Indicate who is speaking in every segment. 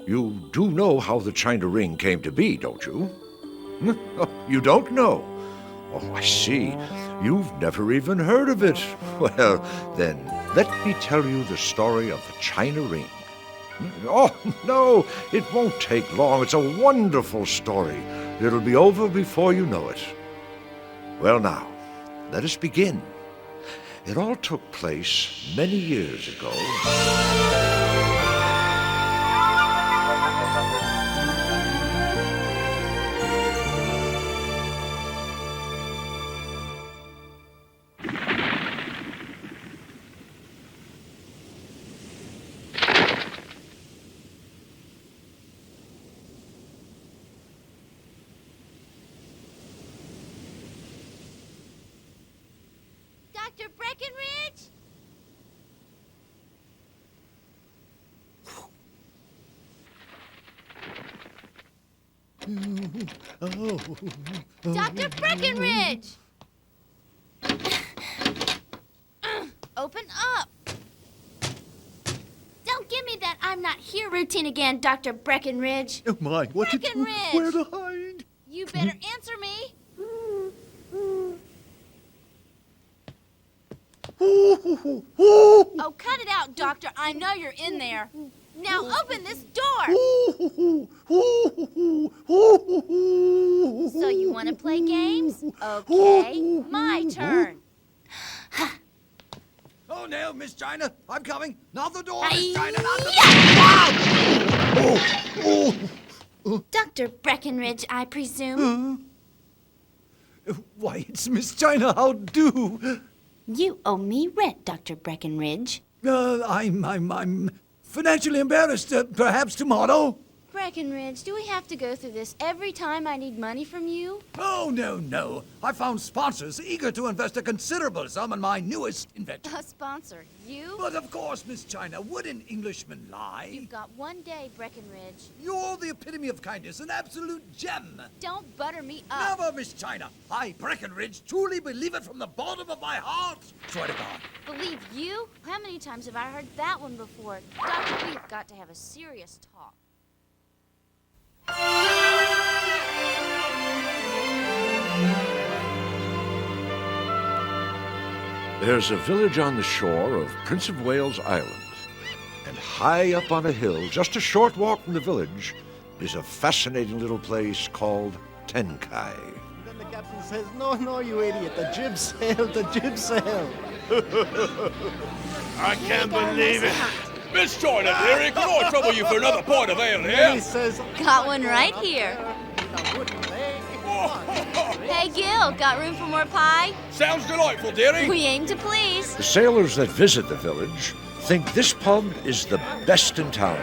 Speaker 1: You do know how the China ring came to be, don't you? Oh, you don't know? Oh, I see. You've never even heard of it. Well, then, let me tell you the story of the China ring. Oh, no, it won't take long. It's a wonderful story. It'll be over before you know it. Well, now, let us begin. It all took place many years ago.
Speaker 2: Dr. Breckenridge? Dr. Breckenridge! Open up. Don't give me that I'm not here routine again, Dr. Breckenridge.
Speaker 3: Oh my, what did you...
Speaker 2: Breckenridge!
Speaker 3: Where to hide?
Speaker 2: You better answer me. Oh, cut it out, Doctor. I know you're in there. Now open this door. So you want to play games? Okay, my turn.
Speaker 3: Oh no, Miss China, I'm coming. Not the door,
Speaker 2: Miss
Speaker 3: Miss China, not the
Speaker 2: Dr. Breckenridge, I presume.
Speaker 3: Why, it's Miss China, how do?
Speaker 2: You owe me rent, Dr. Breckenridge.
Speaker 3: I'm financially embarrassed. Perhaps tomorrow?
Speaker 2: Breckenridge, do we have to go through this every time I need money from you?
Speaker 3: Oh, no. I found sponsors eager to invest a considerable sum in my newest invention.
Speaker 2: A sponsor? You?
Speaker 3: But of course, Miss China, would an Englishman lie?
Speaker 2: You've got one day, Breckenridge.
Speaker 3: You're the epitome of kindness, an absolute gem.
Speaker 2: Don't butter me up.
Speaker 3: Never, Miss China. I, Breckenridge, truly believe it from the bottom of my heart. Swear to God.
Speaker 2: Believe you? How many times have I heard that one before? Doctor, we've got to have a serious talk.
Speaker 1: There's a village on the shore of Prince of Wales Island. And high up on a hill, just a short walk from the village, is a fascinating little place called Tenkai.
Speaker 4: Then the captain says, no, you idiot, the jib sailed.
Speaker 5: I can't believe it. Miss China, dearie, can I trouble you for another pint of ale here?
Speaker 4: He says,
Speaker 2: Got one right here. Hey, Gil, got room for more pie?
Speaker 5: Sounds delightful, dearie.
Speaker 2: We aim to please.
Speaker 1: The sailors that visit the village think this pub is the best in town.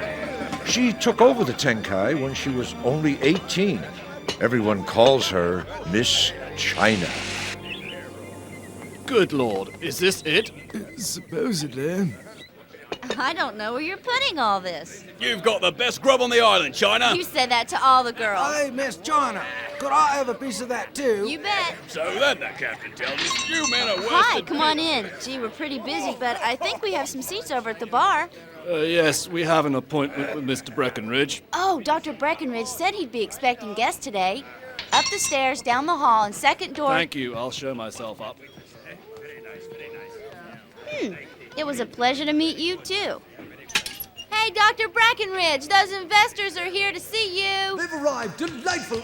Speaker 1: She took over the Tenkai when she was only 18. Everyone calls her Miss China.
Speaker 6: Good Lord, is this it?
Speaker 3: Supposedly.
Speaker 2: I don't know where you're putting all this.
Speaker 5: You've got the best grub on the island, China.
Speaker 2: You said that to all the girls.
Speaker 7: Hey, Miss China, could I have a piece of that too?
Speaker 2: You bet.
Speaker 5: So then the captain tells us you men are worse
Speaker 2: Hi,
Speaker 5: than
Speaker 2: come on in. Gee, we're pretty busy, but I think we have some seats over at the bar.
Speaker 6: Yes, we have an appointment with Mr. Breckenridge.
Speaker 2: Oh, Dr. Breckenridge said he'd be expecting guests today. Up the stairs, down the hall, and second door.
Speaker 6: Thank you, I'll show myself up.
Speaker 2: It was a pleasure to meet you, too. Hey, Dr. Breckenridge, those investors are here to see you.
Speaker 3: They've arrived. Delightful.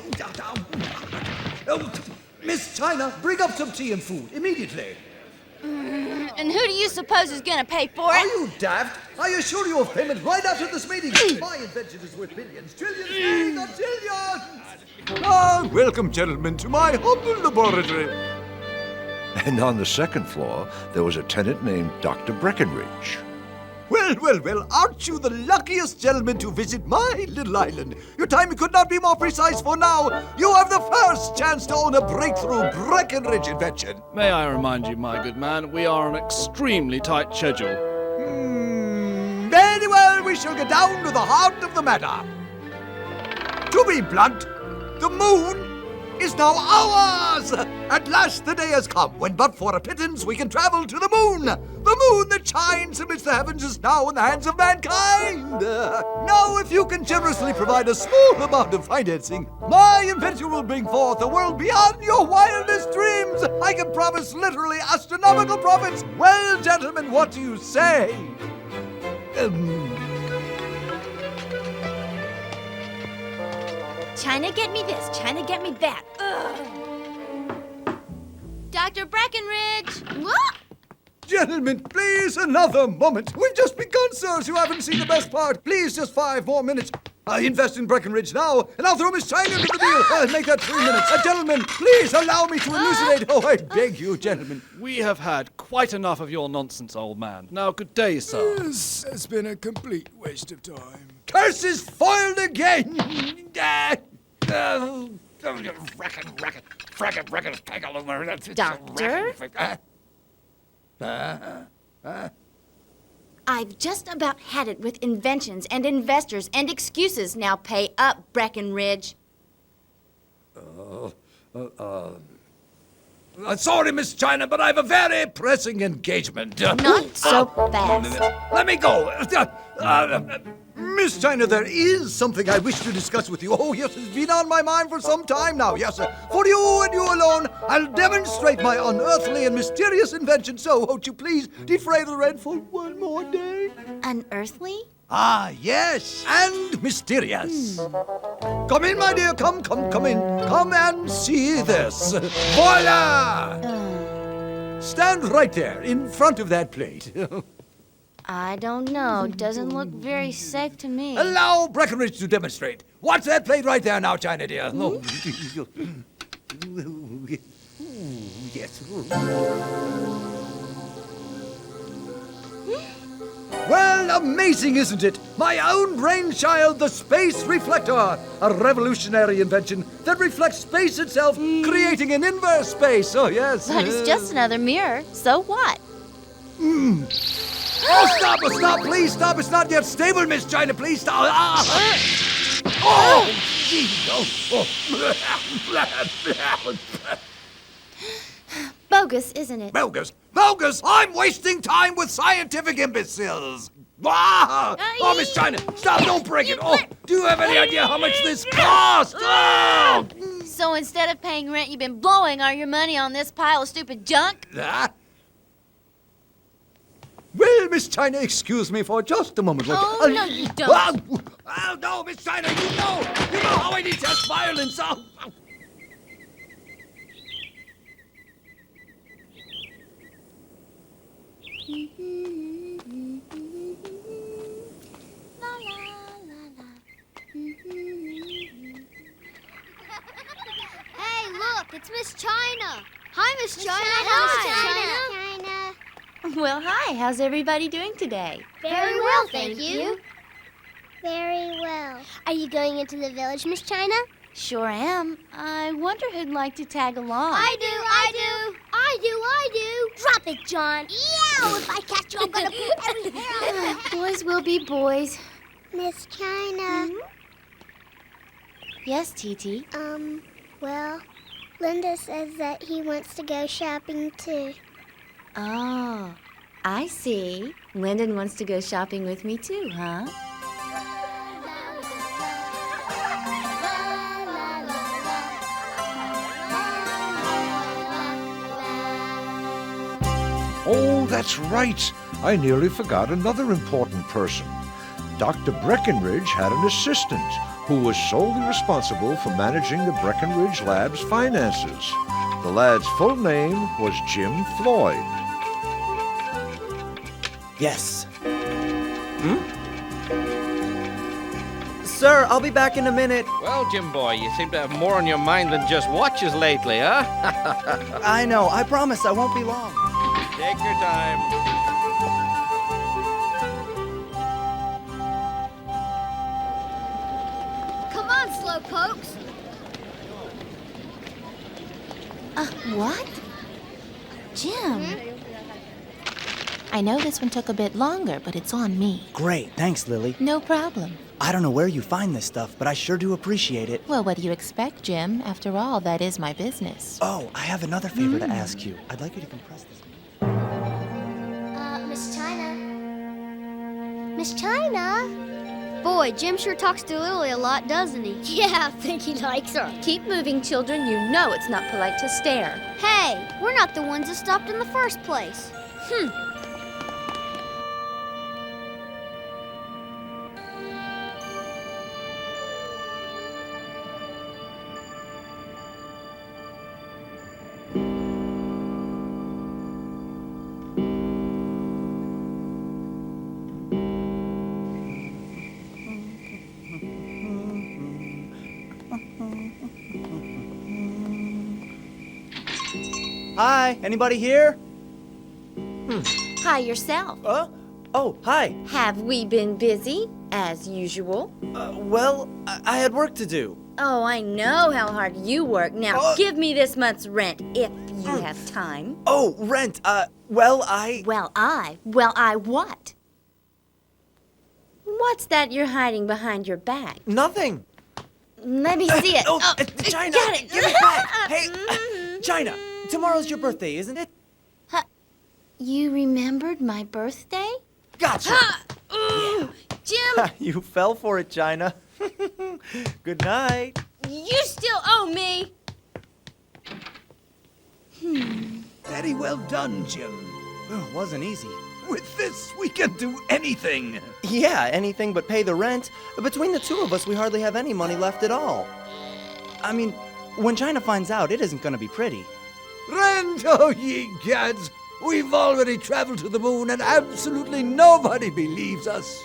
Speaker 3: Oh, Miss China, bring up some tea and food immediately.
Speaker 2: And who do you suppose is gonna pay for
Speaker 3: Are
Speaker 2: it?
Speaker 3: you daft? I assure you of payment right after this meeting. My invention is worth billions, trillions, gazillions.
Speaker 7: Welcome, gentlemen, to my humble laboratory.
Speaker 1: And on the second floor, there was a tenant named Dr. Breckenridge.
Speaker 7: Well, aren't you the luckiest gentleman to visit my little island? Your timing could not be more precise, for now you have the first chance to own a breakthrough Breckenridge invention.
Speaker 6: May I remind you, my good man, we are on an extremely tight schedule.
Speaker 7: Very well, we shall get down to the heart of the matter. To be blunt, the moon is now ours! At last the day has come when, but for a pittance, we can travel to the moon! The moon that shines amidst the heavens is now in the hands of mankind! Now, if you can generously provide a small amount of financing, my invention will bring forth a world beyond your wildest dreams! I can promise literally astronomical profits! Well, gentlemen, what do you say?
Speaker 2: China, get me this. China, get me that. Ugh. Dr. Breckenridge! What?
Speaker 7: Gentlemen, please, another moment. We've just begun, sirs. You haven't seen the best part. Please, just 5 more minutes. I invest in Breckenridge now, and I'll throw Miss China into the deal. Make that 3 minutes. Gentlemen, please allow me to elucidate. Oh, I beg you, gentlemen.
Speaker 6: We have had quite enough of your nonsense, old man. Now, good day, sir.
Speaker 8: This has been a complete waste of time.
Speaker 7: Curses foiled again.
Speaker 2: Doctor? I've just about had it with inventions and investors and excuses. Now pay up, Breckenridge.
Speaker 7: Sorry, Miss China, but I have a very pressing engagement.
Speaker 2: Not so fast.
Speaker 7: Let me go. Miss China, there is something I wish to discuss with you. Oh, yes, it's been on my mind for some time now. Yes, sir. For you and you alone, I'll demonstrate my unearthly and mysterious invention. So, won't you please defray the rent for one more day?
Speaker 2: Unearthly?
Speaker 7: Ah, yes, and mysterious. Come in, my dear. Come in. Come and see this. Voila! Stand right there in front of that plate.
Speaker 2: I don't know. Doesn't look very safe to me.
Speaker 7: Allow Breckenridge to demonstrate. Watch that plate right there now, China dear. Oh, yes. Well, amazing, isn't it? My own brainchild, the space reflector. A revolutionary invention that reflects space itself, creating an inverse space. Oh, yes.
Speaker 2: But it's just another mirror. So what?
Speaker 7: Oh, stop, please stop. It's not yet stable, Miss China. Please stop. Oh, gee.
Speaker 2: Bogus, isn't it?
Speaker 7: Bogus. I'm wasting time with scientific imbeciles. Oh, Miss China, stop. Don't break it. Oh, do you have any idea how much this cost? Oh.
Speaker 2: So instead of paying rent, you've been blowing all your money on this pile of stupid junk?
Speaker 7: Well, Miss China, excuse me for just a moment.
Speaker 2: Oh, no, you don't.
Speaker 7: Oh, no, Miss China, you know how I detest violence. Oh.
Speaker 9: Hey, look, it's Miss China. Hi, Miss China.
Speaker 2: Hi,
Speaker 9: China.
Speaker 2: Well, hi. How's everybody doing today?
Speaker 9: Very well, thank you.
Speaker 10: Very well. Are you going into the village, Miss China?
Speaker 2: Sure am. I wonder who'd like to tag along.
Speaker 9: I do.
Speaker 10: Drop it, John. Yow! If I catch you, I'm gonna pull every hair out of your head.
Speaker 2: Boys will be boys.
Speaker 10: Miss China.
Speaker 2: Yes, Titi.
Speaker 10: Well, Linda says that he wants to go shopping too.
Speaker 2: Oh, I see. Lyndon wants to go shopping with me too, huh?
Speaker 1: Oh, that's right. I nearly forgot another important person. Dr. Breckenridge had an assistant who was solely responsible for managing the Breckenridge Lab's finances. The lad's full name was Jim Floyd.
Speaker 11: Yes. Sir, I'll be back in a minute.
Speaker 12: Well, Jim boy, you seem to have more on your mind than just watches lately, huh?
Speaker 11: I know. I promise I won't be long.
Speaker 12: Take your time.
Speaker 9: Come on, slowpokes.
Speaker 2: What? Jim?
Speaker 13: I know this one took a bit longer, but it's on me.
Speaker 11: Great, thanks, Lily.
Speaker 13: No problem.
Speaker 11: I don't know where you find this stuff, but I sure do appreciate it.
Speaker 13: Well, what do you expect, Jim? After all, that is my business.
Speaker 11: Oh, I have another favor to ask you. I'd like you to compress this.
Speaker 10: Miss China. Miss China?
Speaker 9: Boy, Jim sure talks to Lily a lot, doesn't he? Yeah, I think he likes her.
Speaker 2: Keep moving, children. You know it's not polite to stare.
Speaker 9: Hey, we're not the ones that stopped in the first place.
Speaker 11: Hi, anybody here?
Speaker 2: Hi yourself.
Speaker 11: Oh, hi.
Speaker 2: Have we been busy, as usual?
Speaker 11: Well, I had work to do.
Speaker 2: Oh, I know how hard you work. Now, give me this month's rent, if you have time.
Speaker 11: Oh, rent. Well, I
Speaker 2: what? What's that you're hiding behind your back?
Speaker 11: Nothing.
Speaker 2: Let me see it.
Speaker 11: China,
Speaker 2: got it.
Speaker 11: give it back. Hey, China, tomorrow's your birthday, isn't it?
Speaker 2: You remembered my birthday?
Speaker 11: Gotcha.
Speaker 2: Jim,
Speaker 11: You fell for it, China. Good night.
Speaker 2: you still owe me.
Speaker 7: Very well done, Jim.
Speaker 11: Oh, wasn't easy.
Speaker 7: With this, we can do anything.
Speaker 11: Yeah, anything but pay the rent. Between the two of us, we hardly have any money left at all. I mean, when China finds out, it isn't going to be pretty.
Speaker 7: Rent, oh ye gads! We've already traveled to the moon and absolutely nobody believes us.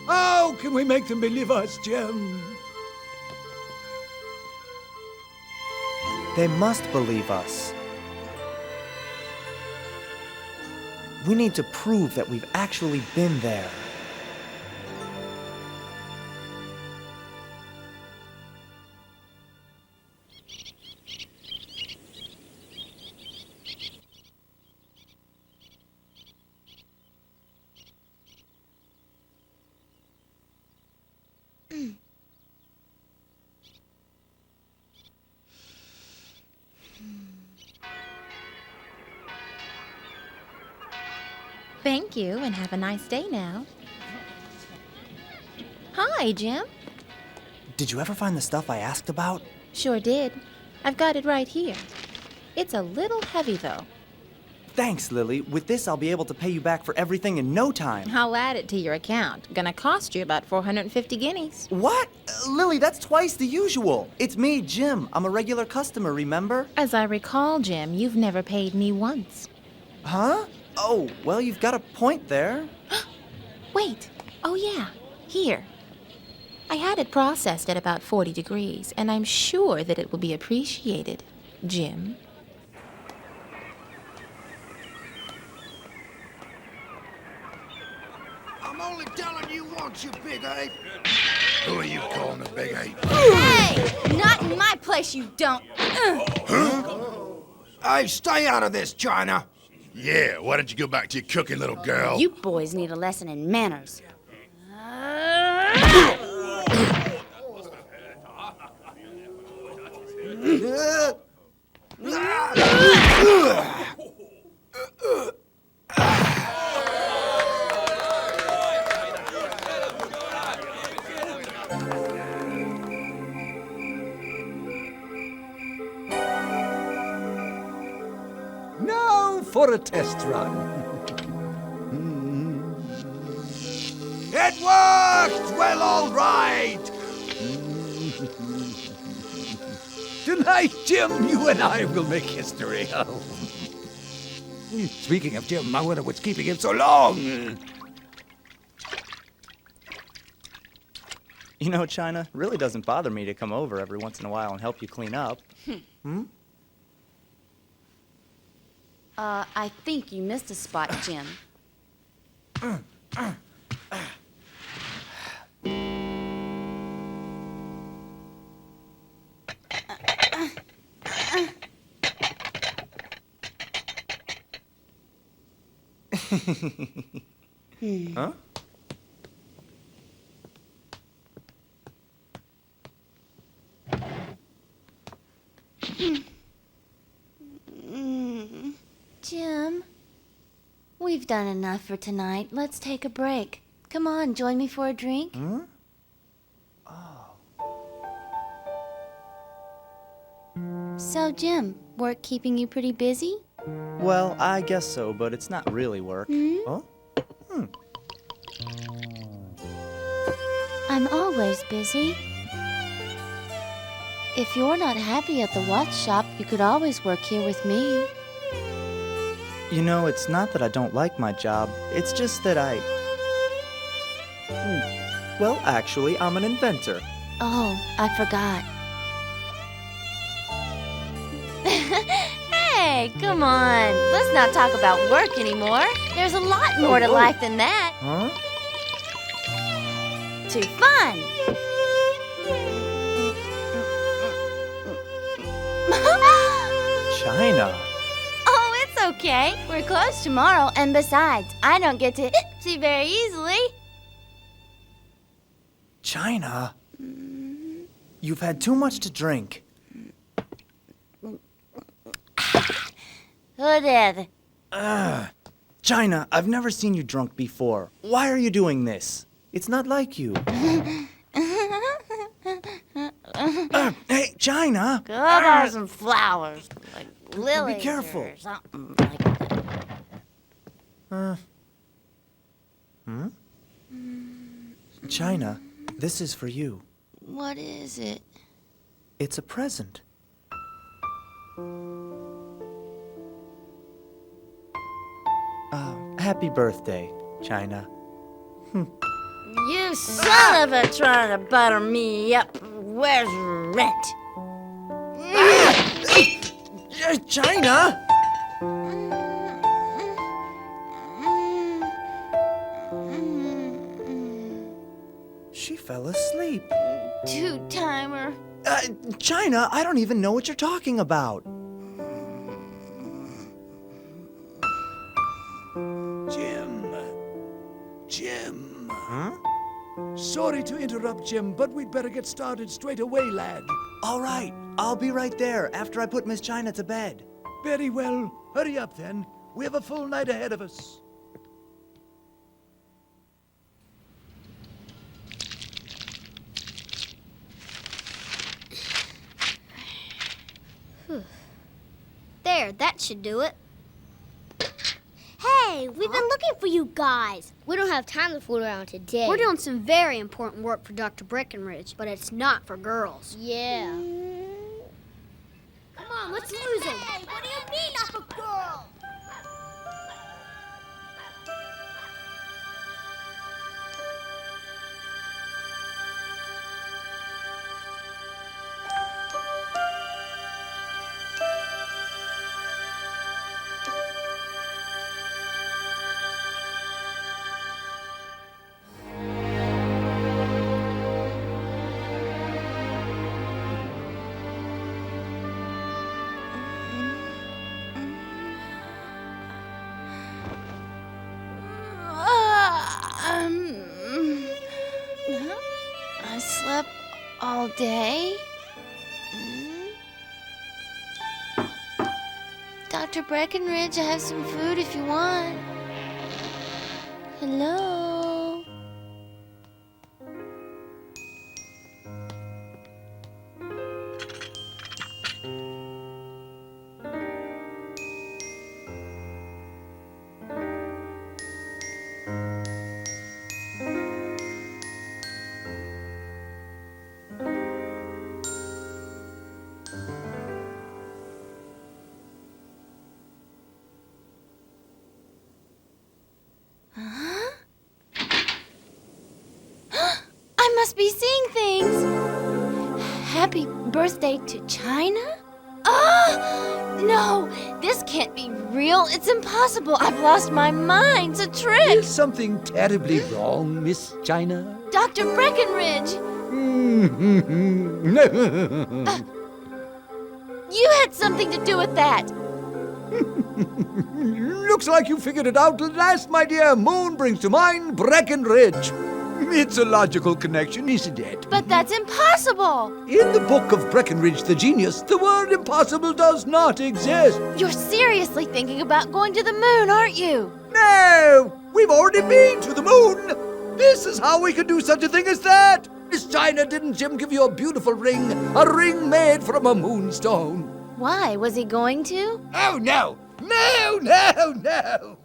Speaker 8: How can we make them believe us, Jim?
Speaker 11: They must believe us. We need to prove that we've actually been there.
Speaker 13: Thank you, and have a nice day now. Hi, Jim.
Speaker 11: Did you ever find the stuff I asked about?
Speaker 13: Sure did. I've got it right here. It's a little heavy, though.
Speaker 11: Thanks, Lily. With this, I'll be able to pay you back for everything in no time.
Speaker 13: I'll add it to your account. Gonna cost you about 450 guineas.
Speaker 11: What? Lily, that's twice the usual. It's me, Jim. I'm a regular customer, remember?
Speaker 13: As I recall, Jim, you've never paid me once.
Speaker 11: Huh? Oh, well, you've got a point there.
Speaker 13: Wait. Oh, yeah. Here. I had it processed at about 40 degrees, and I'm sure that it will be appreciated, Jim.
Speaker 5: I'm only telling you once, you big ape. Who are you calling a big ape?
Speaker 2: Hey! Not in my place, you don't.
Speaker 5: Hey, stay out of this, China. Yeah, why don't you go back to your cooking, little girl?
Speaker 2: You boys need a lesson in manners.
Speaker 7: Now for a test run. It worked! Well, all right. Tonight, Jim, you and I will make history. Speaking of Jim, I wonder what's keeping him so long.
Speaker 11: You know, China, it really doesn't bother me to come over every once in a while and help you clean up.
Speaker 2: I think you missed a spot, Jim.
Speaker 11: Huh?
Speaker 2: Jim, we've done enough for tonight. Let's take a break. Come on, join me for a drink.
Speaker 11: Huh?
Speaker 2: So, Jim, work keeping you pretty busy?
Speaker 11: Well, I guess so, but it's not really work. Oh?
Speaker 2: I'm always busy. If you're not happy at the watch shop, you could always work here with me.
Speaker 11: You know, it's not that I don't like my job. It's just that Well, actually, I'm an inventor.
Speaker 2: Oh, I forgot. Hey, come on. Let's not talk about work anymore. There's a lot more to life than that.
Speaker 11: Huh?
Speaker 2: Too fun.
Speaker 11: China.
Speaker 2: Oh, it's okay. We're closed tomorrow, and besides, I don't get to see very easily.
Speaker 11: China? You've had too much to drink.
Speaker 2: Who did?
Speaker 11: China, I've never seen you drunk before. Why are you doing this? It's not like you. Hey, China!
Speaker 2: Go buy some flowers, like lilies.
Speaker 11: Be careful.
Speaker 2: Or something like that.
Speaker 11: China, this is for you.
Speaker 2: What is it?
Speaker 11: It's a present. Happy birthday, China.
Speaker 2: You son of a trying to butter me up. Where's rent?
Speaker 11: China! She fell asleep.
Speaker 2: Two-timer.
Speaker 11: China, I don't even know what you're talking about.
Speaker 8: Jim.
Speaker 11: Huh?
Speaker 8: Sorry to interrupt, Jim, but we'd better get started straight away, lad.
Speaker 11: All right, I'll be right there after I put Miss China to bed.
Speaker 8: Very well. Hurry up, then. We have a full night ahead of us.
Speaker 9: There, that should do it. Hey, we've been looking for you guys. We don't have time to fool around today.
Speaker 14: We're doing some very important work for Dr. Breckenridge, but it's not for girls.
Speaker 9: Yeah.
Speaker 14: Come on, let's lose them.
Speaker 9: Hey, what do you mean not for girls?
Speaker 2: I slept all day. Dr. Breckenridge, I have some food if you want. Hello? I must be seeing things. Happy birthday to China? No, this can't be real. It's impossible. I've lost my mind. It's a trick.
Speaker 8: Is something terribly wrong, Miss China?
Speaker 2: Dr. Breckenridge, you had something to do with that.
Speaker 3: Looks like you figured it out at last, my dear. Moon brings to mind Breckenridge. It's a logical connection, isn't it?
Speaker 2: But that's impossible!
Speaker 3: In the book of Breckenridge the Genius, the word impossible does not exist.
Speaker 2: You're seriously thinking about going to the moon, aren't you?
Speaker 3: No! We've already been to the moon! This is how we could do such a thing as that! Miss China, didn't Jim give you a beautiful ring? A ring made from a moonstone.
Speaker 2: Why? Was he going to?
Speaker 3: Oh, no! No, no, no!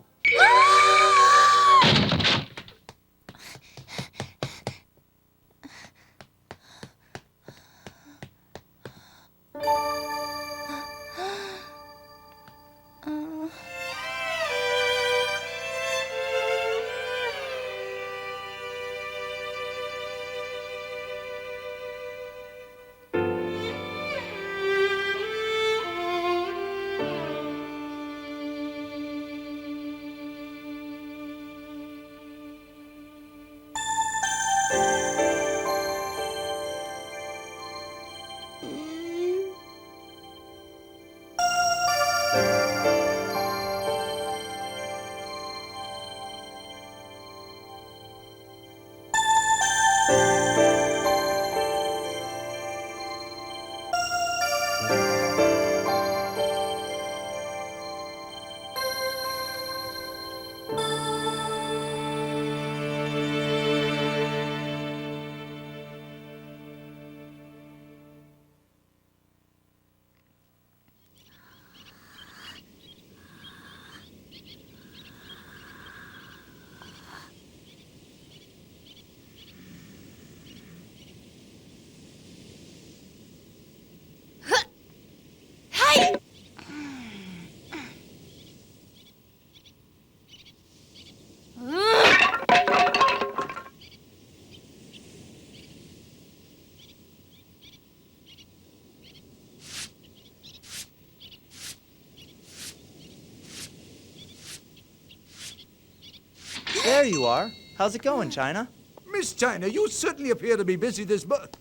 Speaker 11: There you are. How's it going, China?
Speaker 3: Miss China, you certainly appear to be busy this
Speaker 11: What?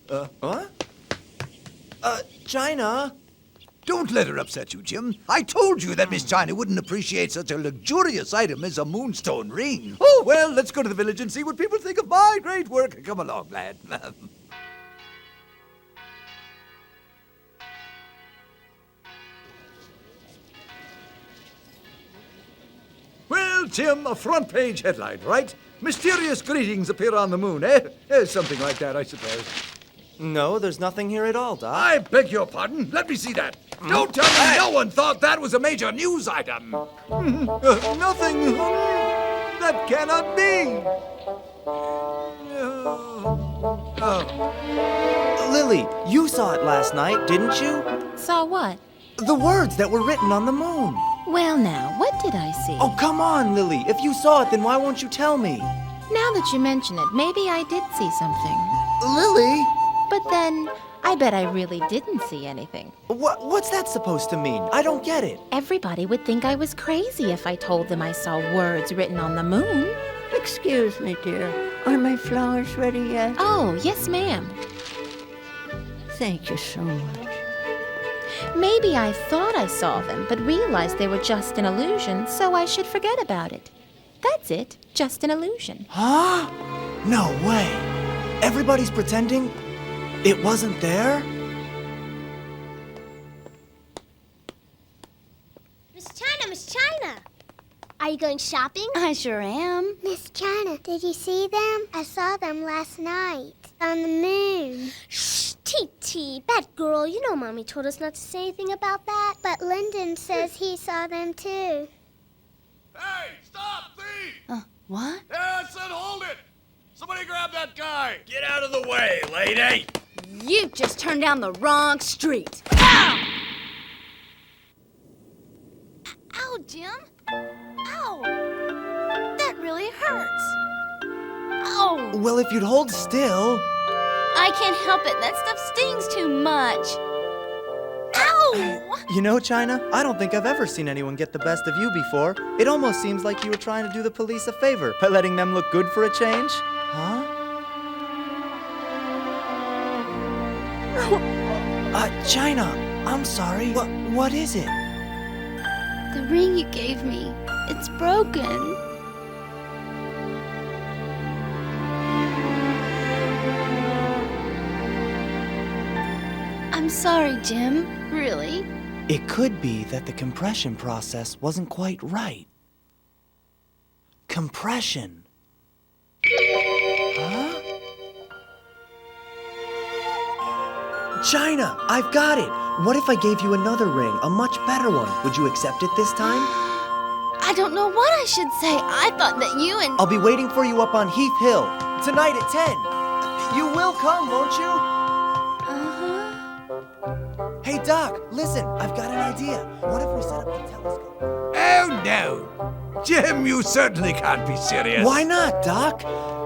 Speaker 11: China?
Speaker 3: Don't let her upset you, Jim. I told you that Miss China wouldn't appreciate such a luxurious item as a moonstone ring. Oh, well, let's go to the village and see what people think of my great work. Come along, lad. Well, Jim, a front page headline, right? Mysterious greetings appear on the moon, eh? Something like that, I suppose.
Speaker 11: No, there's nothing here at all, Doc.
Speaker 3: I beg your pardon. Let me see that. Don't tell me no one thought that was a major news item. Nothing. That cannot be.
Speaker 11: Lily, you saw it last night, didn't you?
Speaker 13: Saw what?
Speaker 11: The words that were written on the moon.
Speaker 13: Well, now, what did I see?
Speaker 11: Oh, come on, Lily. If you saw it, then why won't you tell me?
Speaker 13: Now that you mention it, maybe I did see something.
Speaker 11: Lily!
Speaker 13: But then, I bet I really didn't see anything.
Speaker 11: What's that supposed to mean? I don't get it.
Speaker 13: Everybody would think I was crazy if I told them I saw words written on the moon.
Speaker 15: Excuse me, dear. Are my flowers ready yet?
Speaker 13: Oh, yes, ma'am.
Speaker 15: Thank you so much.
Speaker 13: Maybe I thought I saw them, but realized they were just an illusion, so I should forget about it. That's it, just an illusion.
Speaker 11: Huh? No way. Everybody's pretending it wasn't there?
Speaker 10: Miss China, Miss China! Are you going shopping?
Speaker 2: I sure am.
Speaker 10: Miss China, did you see them? I saw them last night on the moon.
Speaker 14: Shh, T.T., bad girl. You know Mommy told us not to say anything about that.
Speaker 10: But Lyndon says he saw them too.
Speaker 5: Hey, stop, thief!
Speaker 2: What?
Speaker 5: Yeah, I said hold it! Somebody grab that guy! Get out of the way, lady!
Speaker 2: You just turned down the wrong street. Ow! Ow, Jim. Ow! That really hurts. Ow!
Speaker 11: Well, if you'd hold still.
Speaker 2: I can't help it. That stuff stings too much. Ow!
Speaker 11: You know, China, I don't think I've ever seen anyone get the best of you before. It almost seems like you were trying to do the police a favor by letting them look good for a change. Huh? China, I'm sorry. What is it?
Speaker 9: The ring you gave me, it's broken. I'm sorry, Jim. Really?
Speaker 11: It could be that the compression process wasn't quite right. Compression. Huh? China, I've got it. What if I gave you another ring, a much better one? Would you accept it this time?
Speaker 2: I don't know what I should say. I thought that you and...
Speaker 11: I'll be waiting for you up on Heath Hill tonight at 10. You will come, won't you? Hey, Doc, listen, I've got an idea. What if we set up the telescope?
Speaker 3: Oh, no. Jim, you certainly can't be serious.
Speaker 11: Why not, Doc?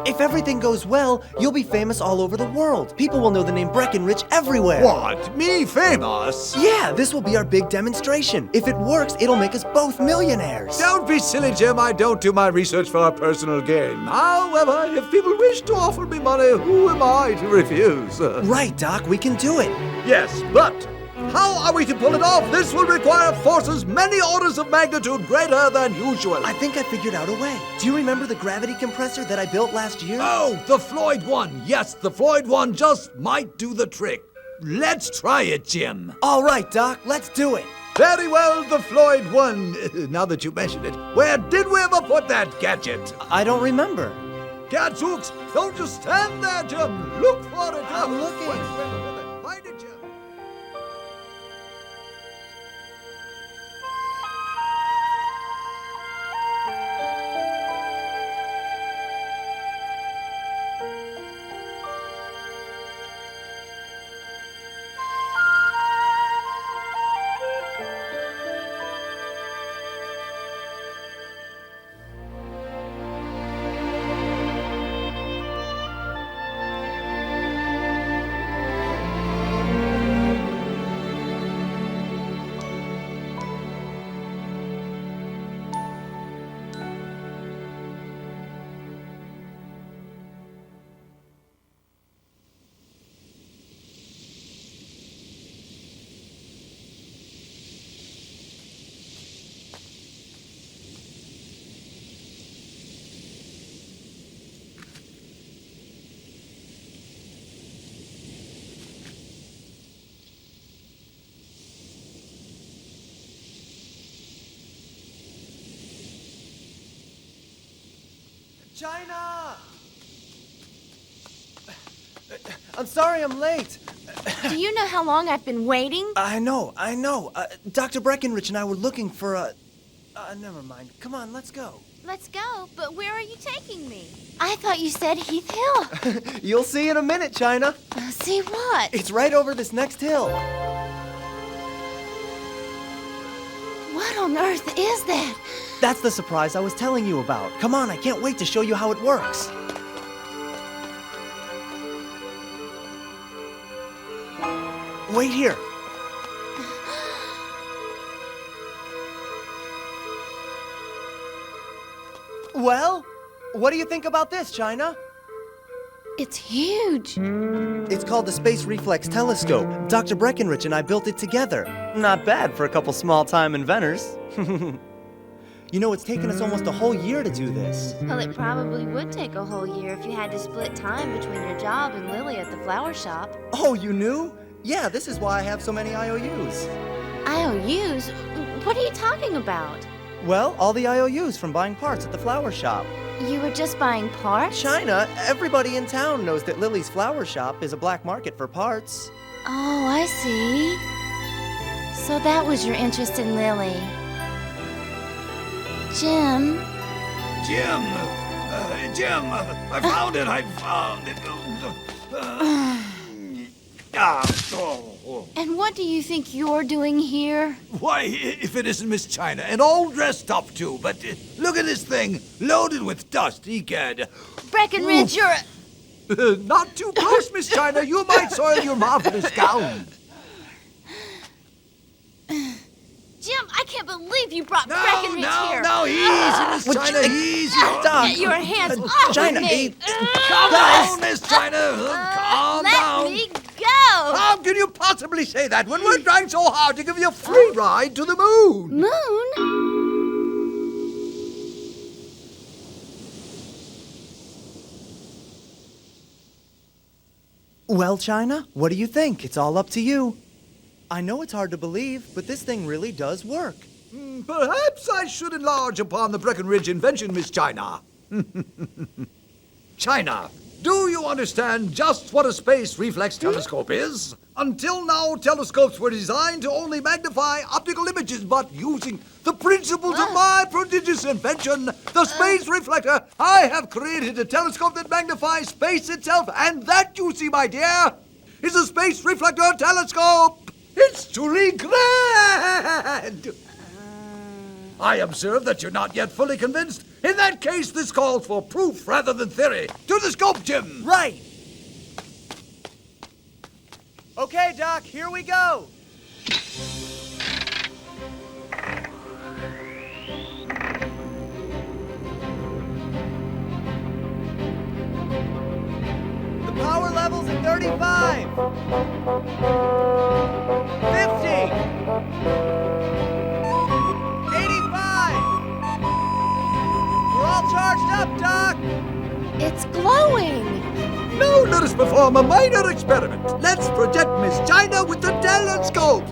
Speaker 11: If everything goes well, you'll be famous all over the world. People will know the name Breckenridge everywhere.
Speaker 3: What? Me famous?
Speaker 11: Yeah, this will be our big demonstration. If it works, it'll make us both millionaires.
Speaker 3: Don't be silly, Jim. I don't do my research for a personal gain. However, if people wish to offer me money, who am I to refuse?
Speaker 11: Right, Doc, we can do it.
Speaker 3: Yes, but how are we to pull it off? This will require forces many orders of magnitude greater than usual.
Speaker 11: I think I figured out a way. Do you remember the gravity compressor that I built last year?
Speaker 3: Oh, the Floyd one. Yes, the Floyd one just might do the trick. Let's try it, Jim.
Speaker 11: All right, Doc, let's do it.
Speaker 3: Very well, the Floyd one. Now that you mention it, where did we ever put that gadget?
Speaker 11: I don't remember.
Speaker 3: Gadzooks, don't just stand there, Jim. Look for it.
Speaker 11: I'm looking.
Speaker 3: Wait, find it, Jim.
Speaker 11: China! I'm sorry I'm late.
Speaker 2: Do you know how long I've been waiting?
Speaker 11: I know. Dr. Breckenridge and I were looking for a... never mind. Come on, let's go.
Speaker 2: Let's go, but where are you taking me? I thought you said Heath Hill.
Speaker 11: You'll see in a minute, China.
Speaker 2: See what?
Speaker 11: It's right over this next hill.
Speaker 2: What on earth is that?
Speaker 11: That's the surprise I was telling you about. Come on, I can't wait to show you how it works. Wait here. Well, what do you think about this, China?
Speaker 2: It's huge.
Speaker 11: It's called the Space Reflex Telescope. Dr. Breckenridge and I built it together. Not bad for a couple small-time inventors. You know, it's taken us almost a whole year to do this.
Speaker 2: Well, it probably would take a whole year if you had to split time between your job and Lily at the flower shop.
Speaker 11: Oh, you knew? Yeah, this is why I have so many IOUs.
Speaker 2: IOUs? What are you talking about?
Speaker 11: Well, all the IOUs from buying parts at the flower shop.
Speaker 2: You were just buying parts?
Speaker 11: China, everybody in town knows that Lily's flower shop is a black market for parts.
Speaker 2: Oh, I see. So that was your interest in Lily. Jim?
Speaker 3: Jim, I found it,
Speaker 2: And what do you think you're doing here?
Speaker 3: Why, if it isn't Miss China, and all dressed up too, but look at this thing, loaded with dust, egad.
Speaker 2: Breckenridge, you're a...
Speaker 3: Not too close, Miss China, you might soil your marvelous gown.
Speaker 2: Jim, I can't believe you brought Breckenridge here.
Speaker 3: No, easy, Miss China, easy.
Speaker 2: Get your hands off
Speaker 11: China,
Speaker 2: me.
Speaker 3: Come on, Miss China, calm down.
Speaker 2: Let me go.
Speaker 3: How can you possibly say that when we're trying so hard to give you a free ride to the moon?
Speaker 2: Moon?
Speaker 11: Well, China, what do you think? It's all up to you. I know it's hard to believe, but this thing really does work.
Speaker 3: Perhaps I should enlarge upon the Breckenridge invention, Miss China. China, do you understand just what a space reflex telescope is? Until now, telescopes were designed to only magnify optical images, but using the principles of my prodigious invention, the space reflector, I have created a telescope that magnifies space itself, and that, you see, my dear, is a space reflector telescope. It's truly grand. I observe that you're not yet fully convinced. In that case, this calls for proof rather than theory. To the scope, Jim!
Speaker 11: Right! Okay, Doc, here we go! The power level's at 35! 50! 85! We're all charged up, Doc!
Speaker 2: It's glowing!
Speaker 3: Now let us perform a minor experiment. Let's project Miss China with the telescope.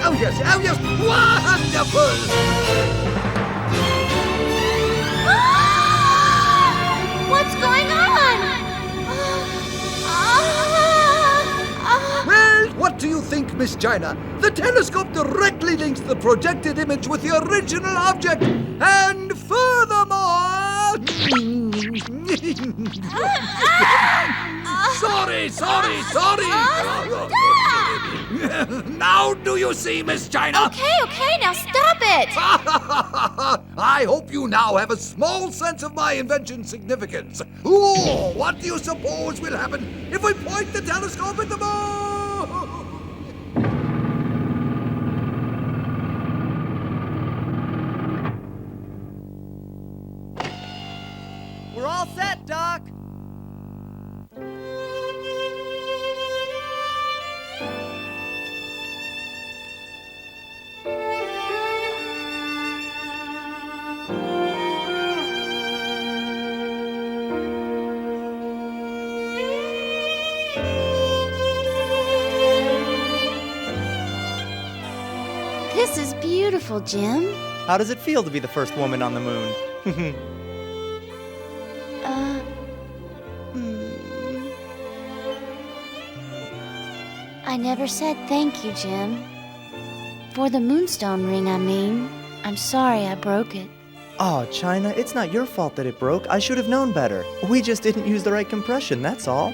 Speaker 3: Oh yes, wonderful!
Speaker 2: What's going on?
Speaker 3: Well, what do you think, Miss China? The telescope directly links the projected image with the original object. And furthermore... Sorry. Now do you see, Miss China?
Speaker 2: Okay, now stop it!
Speaker 3: I hope you now have a small sense of my invention's significance. Ooh, what do you suppose will happen if we point the telescope at the moon?
Speaker 11: We're all set, Doc!
Speaker 2: This is beautiful, Jim.
Speaker 11: How does it feel to be the first woman on the moon?
Speaker 2: I never said thank you, Jim. For the moonstone ring, I mean. I'm sorry I broke it.
Speaker 11: Oh, China, it's not your fault that it broke. I should have known better. We just didn't use the right compression, that's all.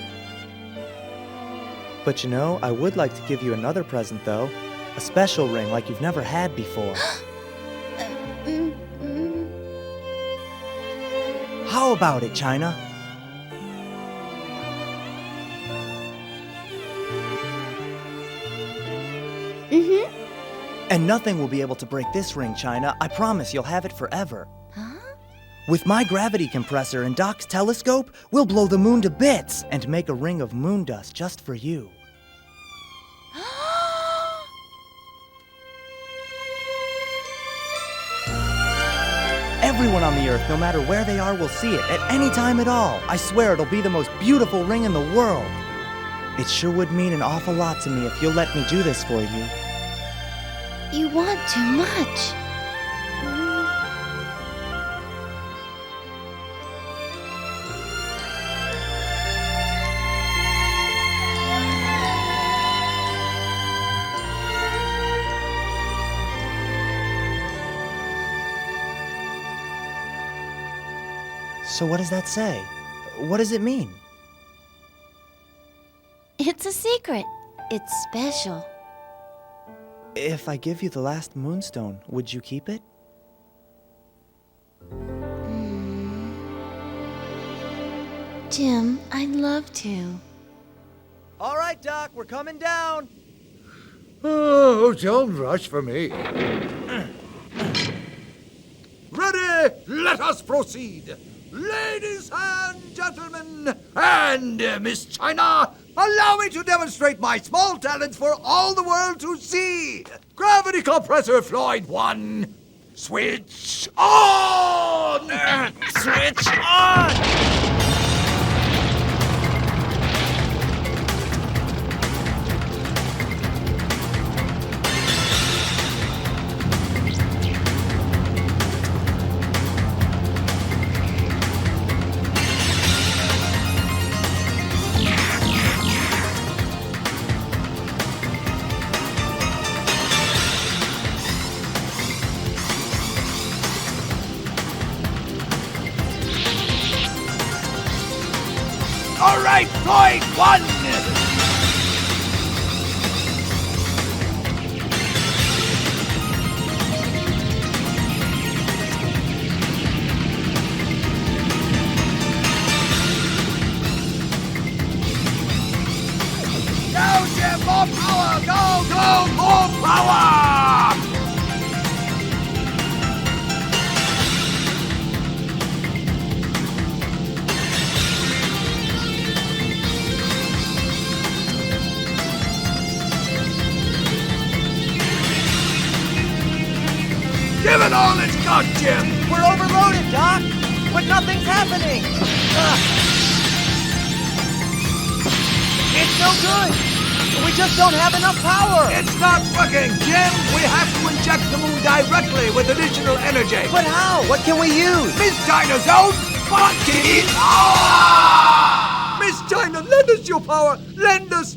Speaker 11: But you know, I would like to give you another present, though. A special ring like you've never had before. How about it, China? And nothing will be able to break this ring, China. I promise you'll have it forever.
Speaker 2: Huh?
Speaker 11: With my gravity compressor and Doc's telescope, we'll blow the moon to bits and make a ring of moon dust just for you. Everyone on the Earth, no matter where they are, will see it at any time at all. I swear it'll be the most beautiful ring in the world. It sure would mean an awful lot to me if you'll let me do this for you.
Speaker 2: You want too much.
Speaker 11: So what does that say? What does it mean?
Speaker 2: It's a secret. It's special.
Speaker 11: If I give you the last moonstone, would you keep it?
Speaker 2: Jim, I'd love to.
Speaker 11: All right, Doc, we're coming down.
Speaker 3: Oh, don't rush for me. Ready? Let's let us proceed. Ladies and gentlemen, and Miss China, allow me to demonstrate my small talents for all the world to see. Gravity compressor Floyd 1. Switch on!
Speaker 11: Switch on!
Speaker 3: All right, Floyd 1! Go, Jim! More power! Go! More power! Give it all it's got, Jim!
Speaker 11: We're overloaded, Doc, but nothing's happening. It's no good. We just don't have enough power.
Speaker 3: It's not working, Jim! We have to inject the moon directly with additional energy.
Speaker 11: But how? What can we use?
Speaker 3: Miss China's own butt-kicking power! Miss China, lend us your power! Lend us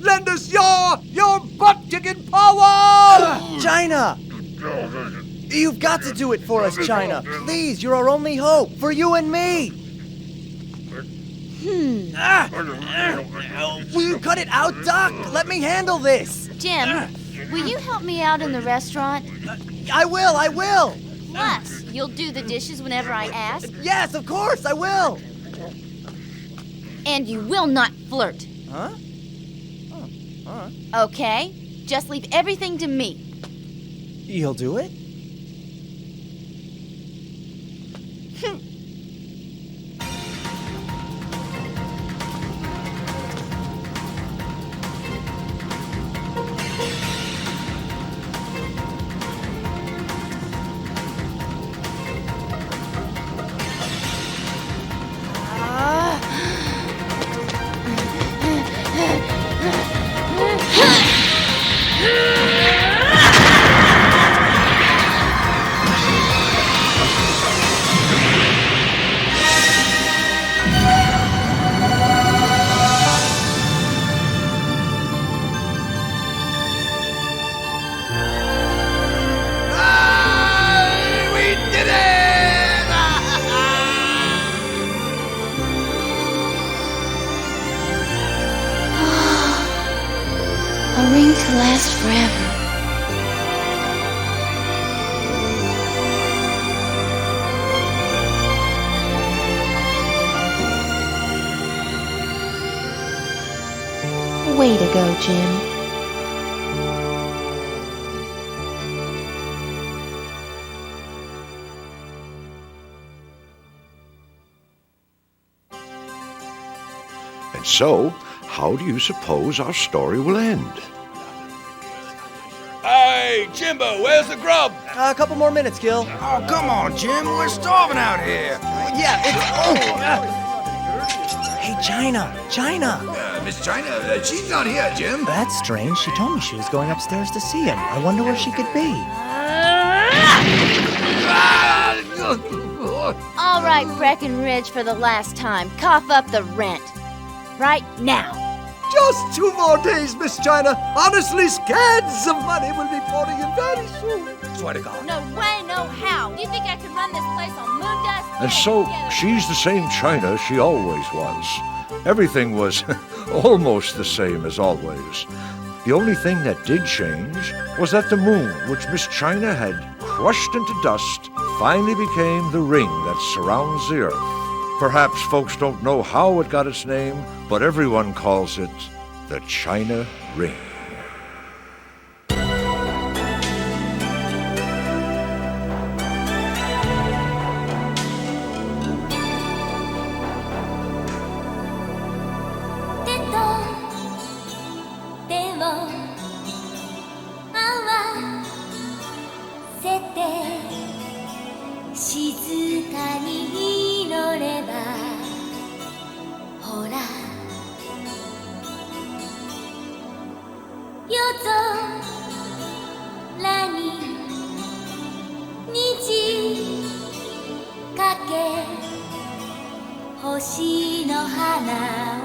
Speaker 3: your butt-kicking power!
Speaker 11: China! You've got to do it for us, China. Please, you're our only hope. For you and me. Will you cut it out, Doc? Let me handle this.
Speaker 2: Jim, will you help me out in the restaurant?
Speaker 11: I will.
Speaker 2: Plus, you'll do the dishes whenever I ask.
Speaker 11: Yes, of course, I will.
Speaker 2: And you will not flirt.
Speaker 11: Huh? Oh, all right.
Speaker 2: Okay? Just leave everything to me.
Speaker 11: You'll do it?
Speaker 2: A ring to last forever.
Speaker 13: Way to go, Jim.
Speaker 1: And so, how do you suppose our story will end?
Speaker 5: Hey, Jimbo, where's the grub?
Speaker 11: A couple more minutes, Gil.
Speaker 3: Oh, come on, Jim. We're starving out here.
Speaker 11: Yeah, Hey, China.
Speaker 3: Miss China, she's not here, Jim.
Speaker 11: That's strange. She told me she was going upstairs to see him. I wonder where she could be.
Speaker 2: All right, Breckenridge, for the last time, cough up the rent. Right now.
Speaker 3: Just 2 more days, Miss China. Honestly, scads of money will be pouring in very soon. Swear to God.
Speaker 2: No way, no how. Do you think I could run this place on moon dust?
Speaker 1: And so, she's the same China she always was. Everything was almost the same as always. The only thing that did change was that the moon, which Miss China had crushed into dust, finally became the ring that surrounds the Earth. Perhaps folks don't know how it got its name, but everyone calls it the China Ring.
Speaker 16: 星の花